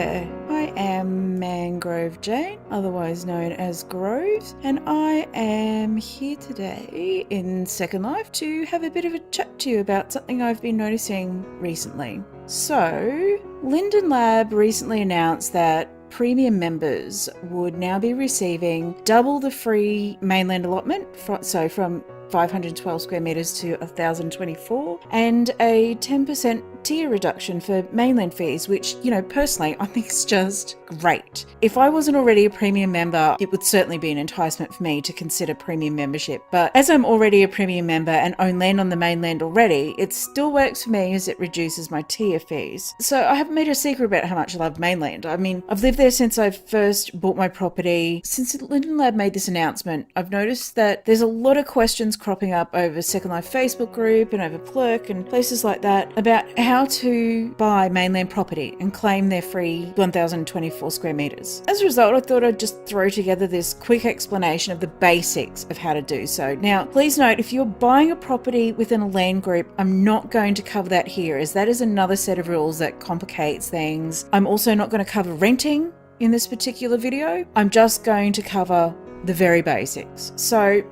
there, I am Mangrovejane, otherwise known as Groves, and I am here today in Second Life to have a bit of a chat to you about something I've been noticing recently. So, Linden Lab recently announced that premium members would now be receiving double the free mainland allotment, so from 512 square metres to 1,024, and a 10% tier reduction for mainland fees, which, personally, I think is just great. If I wasn't already a premium member, it would certainly be an enticement for me to consider premium membership. But as I'm already a premium member and own land on the mainland already, it still works for me as it reduces my tier fees. So I haven't made a secret about how much I love mainland. I mean, I've lived there since I first bought my property. Since Linden Lab made this announcement, I've noticed that there's a lot of questions cropping up over Second Life Facebook group and over Flickr and places like that about how to buy mainland property and claim their free 1,024 square metres. As a result, I thought I'd just throw together this quick explanation of the basics of how to do so. Now, please note, if you're buying a property within a land group, I'm not going to cover that here, as that is another set of rules that complicates things. I'm also not going to cover renting in this particular video. I'm just going to cover the very basics. So,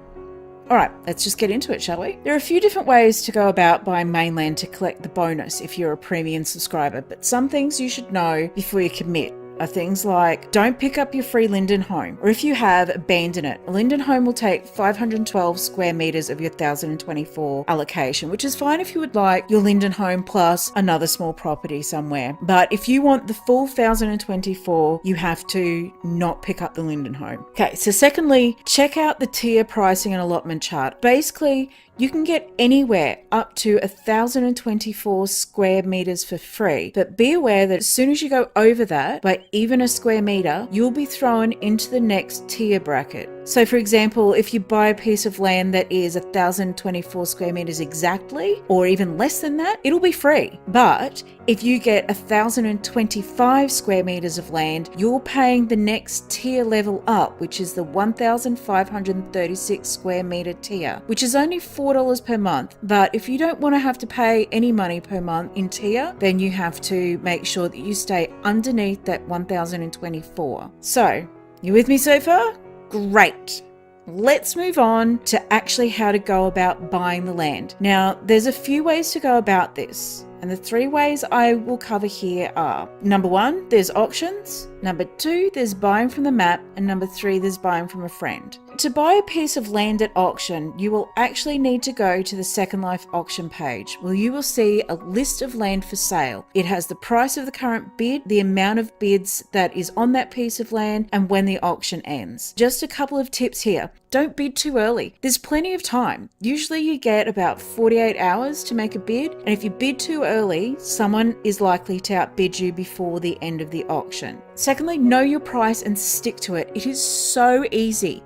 alright, let's just get into it, shall we? There are a few different ways to go about buying mainland to collect the bonus if you're a premium subscriber, but some things you should know before you commit are things like, don't pick up your free Linden home, or if you have, abandon it. A Linden home will take 512 square metres of your 1,024 allocation, which is fine if you would like your Linden home plus another small property somewhere. But if you want the full 1,024, you have to not pick up the Linden home. Okay, so secondly, check out the tier pricing and allotment chart. Basically, you can get anywhere up to 1,024 square metres for free, but be aware that as soon as you go over that by even a square metre, you'll be thrown into the next tier bracket. So for example, if you buy a piece of land that is 1,024 square metres exactly, or even less than that, it'll be free. But if you get 1,025 square metres of land, you're paying the next tier level up, which is the 1,536 square metre tier, which is only $4 per month. But if you don't want to have to pay any money per month in tier, then you have to make sure that you stay underneath that 1,024. So, you with me so far? Great. Let's move on to actually how to go about buying the land. Now, there's a few ways to go about this, and the three ways I will cover here are: number one, there's auctions; number two, there's buying from the map; and number three, there's buying from a friend. To buy a piece of land at auction, you will actually need to go to the Second Life auction page, where you will see a list of land for sale. It has the price of the current bid, the amount of bids that is on that piece of land, and when the auction ends. Just a couple of tips here. Don't bid too early. There's plenty of time. Usually you get about 48 hours to make a bid, and if you bid too early, someone is likely to outbid you before the end of the auction. Secondly, know your price and stick to it. It is so easy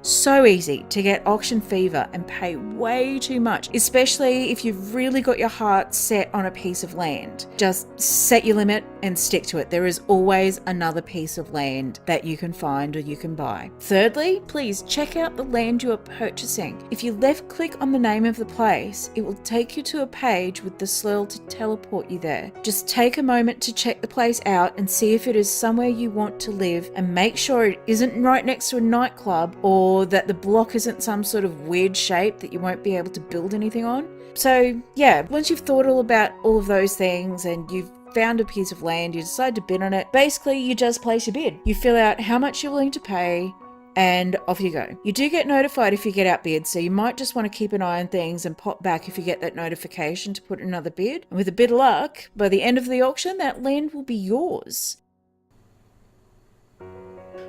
to get auction fever and pay way too much, especially if you've really got your heart set on a piece of land. Just set your limit and stick to it. There is always another piece of land that you can find or you can buy. Thirdly, please check out the land you are purchasing. If you left click on the name of the place, it will take you to a page with the swirl to teleport you there. Just take a moment to check the place out and see if it is somewhere you want to live, and make sure it isn't right next to a nightclub, or that the block isn't some sort of weird shape that you won't be able to build anything on. So yeah, once you've thought all about all of those things and you've found a piece of land, you decide to bid on it, basically you just place your bid. You fill out how much you're willing to pay, and off you go. You do get notified if you get outbid, so you might just want to keep an eye on things and pop back if you get that notification to put another bid. And with a bit of luck, by the end of the auction, that land will be yours.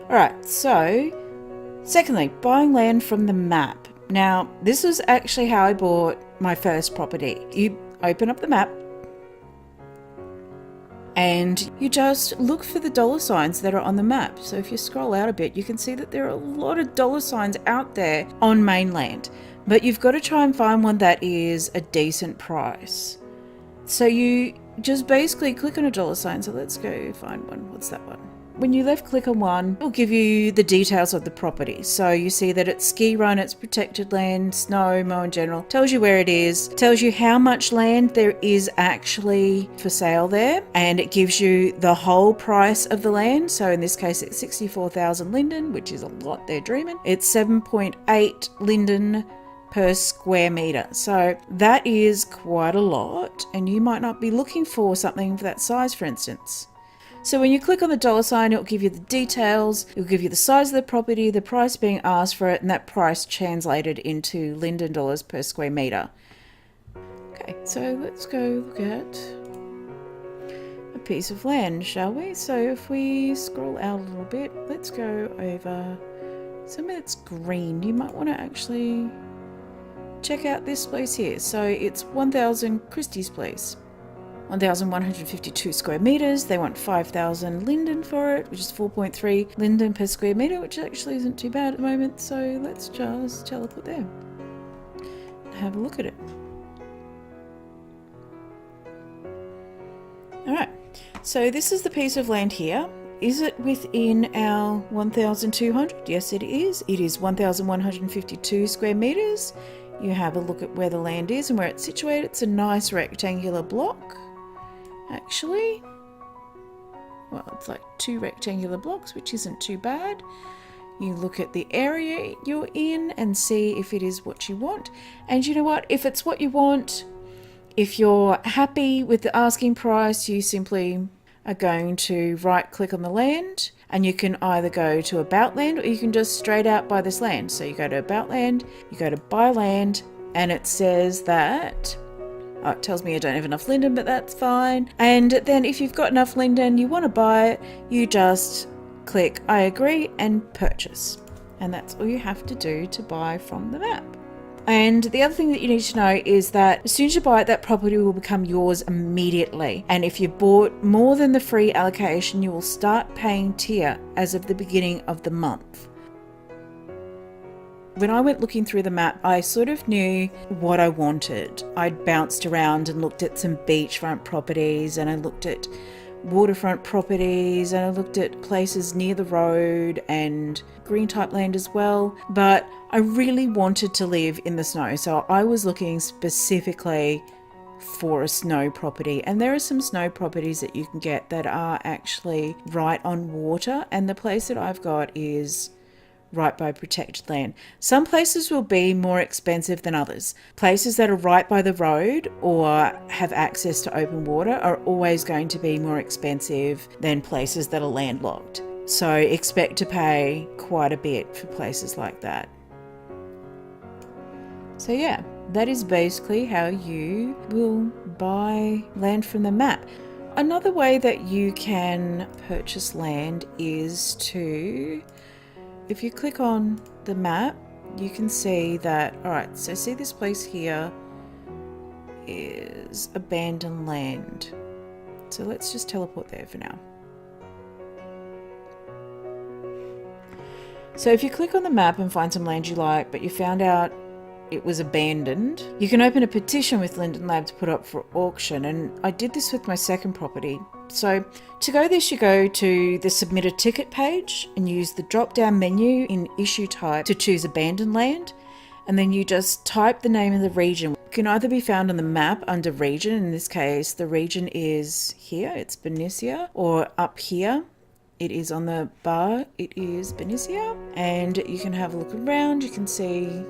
Alright, so secondly, buying land from the map. Now, this was actually how I bought my first property. You open up the map and you just look for the dollar signs that are on the map. So if you scroll out a bit, you can see that there are a lot of dollar signs out there on mainland, but you've got to try and find one that is a decent price. So you just basically click on a dollar sign. So let's go find one. What's that one? when you left click on one, it'll give you the details of the property. So you see that it's ski run, it's protected land, snow, mow in general, tells you where it is, tells you how much land there is actually for sale there, and it gives you the whole price of the land. So in this case, it's 64,000 linden, which is a lot, they're dreaming. It's 7.8 linden per square meter. So that is quite a lot, and you might not be looking for something for that size, for instance. So when you click on the dollar sign, it'll give you the details, it'll give you the size of the property, the price being asked for it, and that price translated into linden dollars per square meter. Okay, so let's go look at a piece of land, shall we? So if we scroll out a little bit, let's go over somewhere that's green. You might want to actually check out this place here. So it's 1000 Christie's Place. 1,152 square meters. They want 5,000 linden for it, which is 4.3 linden per square meter, which actually isn't too bad at the moment. So let's just teleport there and have a look at it. All right, so this is the piece of land here. Is it within our 1,200? Yes, it is. It is 1,152 square meters. You have a look at where the land is and where it's situated. It's a nice rectangular block. Actually, well, it's like 2 rectangular blocks, which isn't too bad. You look at the area you're in and see if it is what you want. And you know what? If it's what you want, if you're happy with the asking price, you simply are going to right click on the land, and you can either go to about land or you can just straight out buy this land. So you go to about land, you go to buy land, and it says that it tells me I don't have enough linden, but that's fine. And then if you've got enough linden, you want to buy it, you just click I agree and purchase. And that's all you have to do to buy from the map. And the other thing that you need to know is that as soon as you buy it, that property will become yours immediately. And if you bought more than the free allocation, you will start paying tier as of the beginning of the month. When I went looking through the map, I sort of knew what I wanted. I'd bounced around and looked at some beachfront properties, and I looked at waterfront properties, and I looked at places near the road and green type land as well. But I really wanted to live in the snow, so I was looking specifically for a snow property. And there are some snow properties that you can get that are actually right on water, and the place that I've got is right by protected land. Some places will be more expensive than others. Places that are right by the road or have access to open water are always going to be more expensive than places that are landlocked. So expect to pay quite a bit for places like that. So yeah, that is basically how you will buy land from the map. Another way that you can purchase land is to, if you click on the map, you can see that, all right, so see this place here is abandoned land. So let's just teleport there for now. So if you click on the map and find some land you like, but you found out it was abandoned, you can open a petition with Linden Lab to put up for auction. And I did this with my second property. So to go this, you go to the submit a ticket page and use the drop down menu in issue type to choose abandoned land. And then you just type the name of the region. It can either be found on the map under region. In this case, the region is here, it's Benicia, or up here. It is on the bar, it is Benicia. And you can have a look around. You can see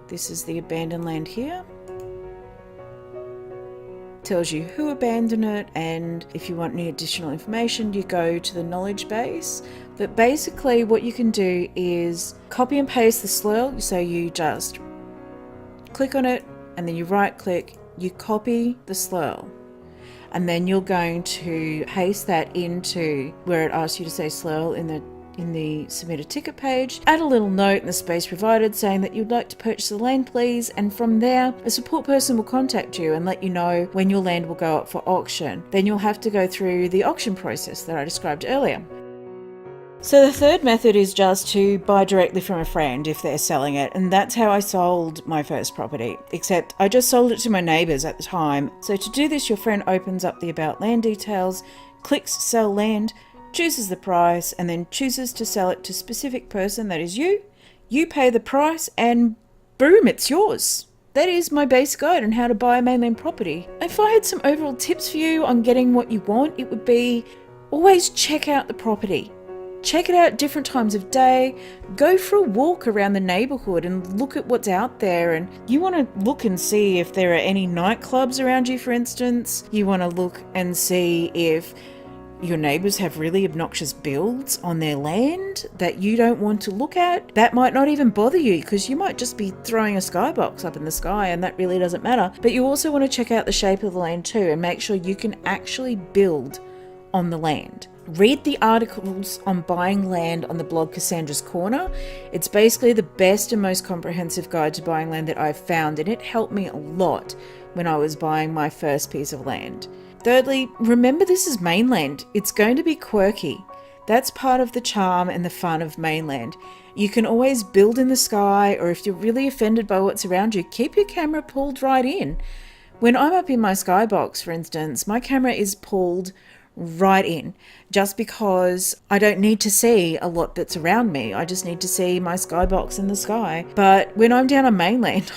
this is the abandoned land here. Tells you who abandoned it, and if you want any additional information, you go to the knowledge base. But basically what you can do is copy and paste the SLURL. So you just click on it and then you right click, you copy the SLURL, and then you're going to paste that into where it asks you to say SLURL in the submit a ticket page. Add a little note in the space provided saying that you'd like to purchase the land, please, and from there a support person will contact you and let you know when your land will go up for auction. Then you'll have to go through the auction process that I described earlier. So the third method is just to buy directly from a friend if they're selling it, and that's how I sold my first property, except I just sold it to my neighbours at the time. So to do this, your friend opens up the about land details, clicks sell land, chooses the price, and then chooses to sell it to a specific person, that is you. You pay the price and boom, it's yours. That is my base guide on how to buy a mainland property. If I had some overall tips for you on getting what you want, it would be always check out the property. Check it out at different times of day. Go for a walk around the neighbourhood and look at what's out there. And you want to look and see if there are any nightclubs around you, for instance. You want to look and see if your neighbours have really obnoxious builds on their land that you don't want to look at. That might not even bother you because you might just be throwing a skybox up in the sky and that really doesn't matter. But you also want to check out the shape of the land too and make sure you can actually build on the land. Read the articles on buying land on the blog Cassandra's Corner. It's basically the best and most comprehensive guide to buying land that I've found, and it helped me a lot when I was buying my first piece of land. Thirdly, remember this is Mainland. It's going to be quirky. That's part of the charm and the fun of Mainland. You can always build in the sky, or if you're really offended by what's around you, keep your camera pulled right in. When I'm up in my skybox, for instance, my camera is pulled right in just because I don't need to see a lot that's around me. I just need to see my skybox in the sky. But when I'm down on Mainland,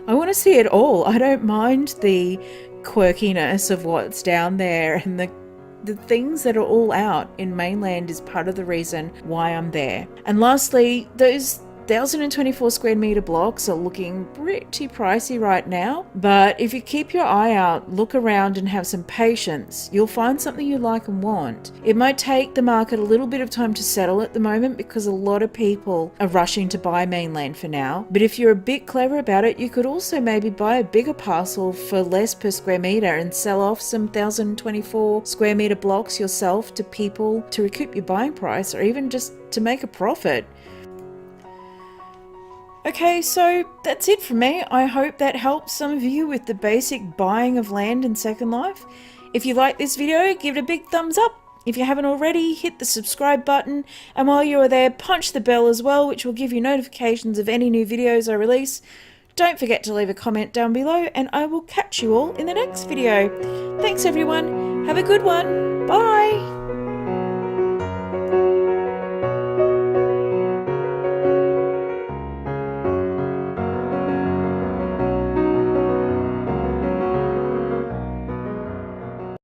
I want to see it all. I don't mind the quirkiness of what's down there, and the things that are all out in Mainland is part of the reason why I'm there. And lastly, those 1,024 square meter blocks are looking pretty pricey right now, but if you keep your eye out, look around and have some patience, you'll find something you like and want. It might take the market a little bit of time to settle at the moment because a lot of people are rushing to buy Mainland for now, but if you're a bit clever about it, you could also maybe buy a bigger parcel for less per square meter and sell off some 1,024 square meter blocks yourself to people to recoup your buying price, or even just to make a profit. Okay, so that's it from me. I hope that helps some of you with the basic buying of land in Second Life. If you like this video, give it a big thumbs up. If you haven't already, hit the subscribe button. And while you are there, punch the bell as well, which will give you notifications of any new videos I release. Don't forget to leave a comment down below, and I will catch you all in the next video. Thanks everyone. Have a good one. Bye.